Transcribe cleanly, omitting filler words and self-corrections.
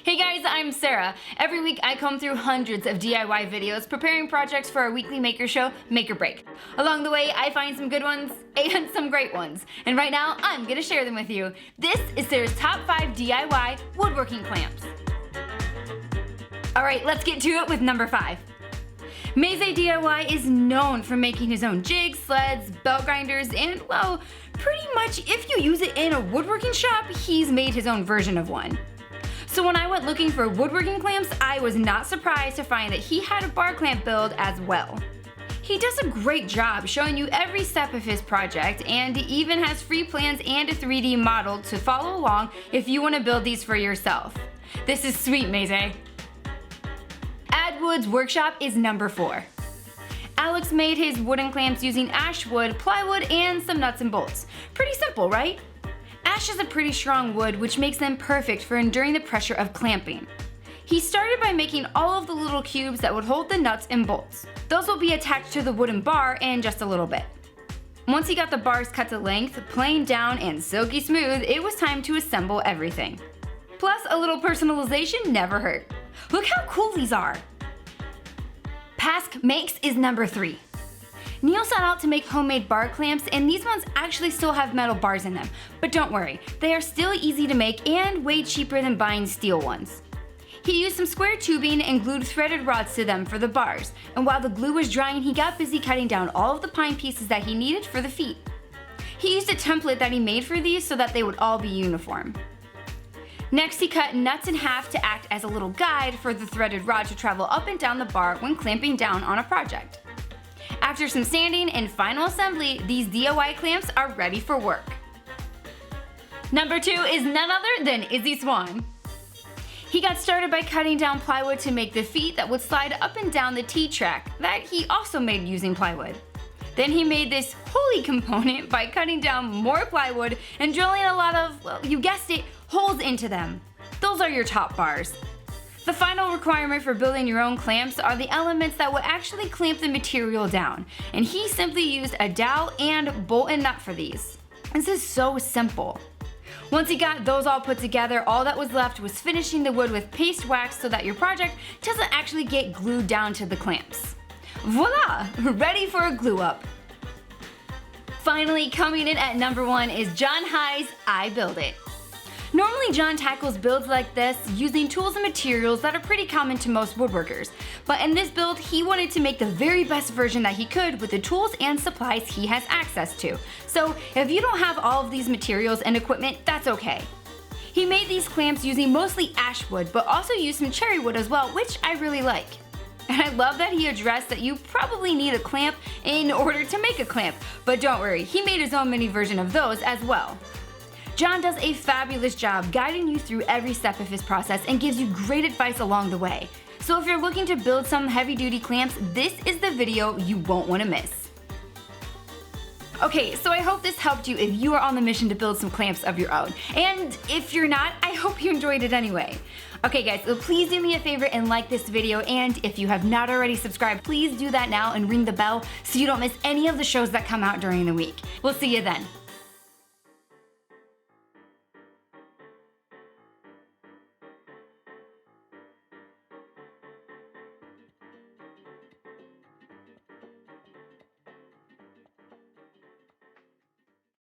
Hey guys, I'm Sarah. Every week I comb through hundreds of DIY videos preparing projects for our weekly maker show, Make or Break. Along the way, I find some good ones and some great ones. And right now, I'm gonna share them with you. This is Sarah's top 5 DIY woodworking clamps. All right, let's get to it with number 5. Maze DIY is known for making his own jigs, sleds, belt grinders, and well, pretty much if you use it in a woodworking shop, he's made his own version of one. So when I went looking for woodworking clamps, I was not surprised to find that he had a bar clamp build as well. He does a great job showing you every step of his project, and he even has free plans and a 3D model to follow along if you want to build these for yourself. This is sweet, Maze. Wood's workshop is number 4. Alex made his wooden clamps using ash wood, plywood, and some nuts and bolts. Pretty simple, right? Ash is a pretty strong wood, which makes them perfect for enduring the pressure of clamping. He started by making all of the little cubes that would hold the nuts and bolts. Those will be attached to the wooden bar in just a little bit. Once he got the bars cut to length, plain down, and silky smooth, it was time to assemble everything. Plus, a little personalization never hurt. Look how cool these are! Pask Makes is number 3. Neil set out to make homemade bar clamps, and these ones actually still have metal bars in them. But don't worry, they are still easy to make and way cheaper than buying steel ones. He used some square tubing and glued threaded rods to them for the bars, and while the glue was drying, he got busy cutting down all of the pine pieces that he needed for the feet. He used a template that he made for these so that they would all be uniform. Next, he cut nuts in half to act as a little guide for the threaded rod to travel up and down the bar when clamping down on a project. After some sanding and final assembly, these DIY clamps are ready for work. Number 2 is none other than Izzy Swan. He got started by cutting down plywood to make the feet that would slide up and down the T-track that he also made using plywood. Then he made this holy component by cutting down more plywood and drilling a lot of, well, you guessed it, holes into them. Those are your top bars. The final requirement for building your own clamps are the elements that will actually clamp the material down, and he simply used a dowel and bolt and nut for these. This is so simple. Once he got those all put together, all that was left was finishing the wood with paste wax so that your project doesn't actually get glued down to the clamps. Voila! Ready for a glue up. Finally, coming in at number 1 is John High's I Build It. Normally, John tackles builds like this using tools and materials that are pretty common to most woodworkers. But in this build, he wanted to make the very best version that he could with the tools and supplies he has access to. So if you don't have all of these materials and equipment, that's okay. He made these clamps using mostly ash wood, but also used some cherry wood as well, which I really like. And I love that he addressed that you probably need a clamp in order to make a clamp, but don't worry, he made his own mini version of those as well. John does a fabulous job guiding you through every step of his process and gives you great advice along the way. So if you're looking to build some heavy-duty clamps, this is the video you won't want to miss. Okay, so I hope this helped you if you are on the mission to build some clamps of your own. And if you're not, I hope you enjoyed it anyway. Okay guys, so please do me a favor and like this video, and if you have not already subscribed, please do that now and ring the bell so you don't miss any of the shows that come out during the week. We'll see you then.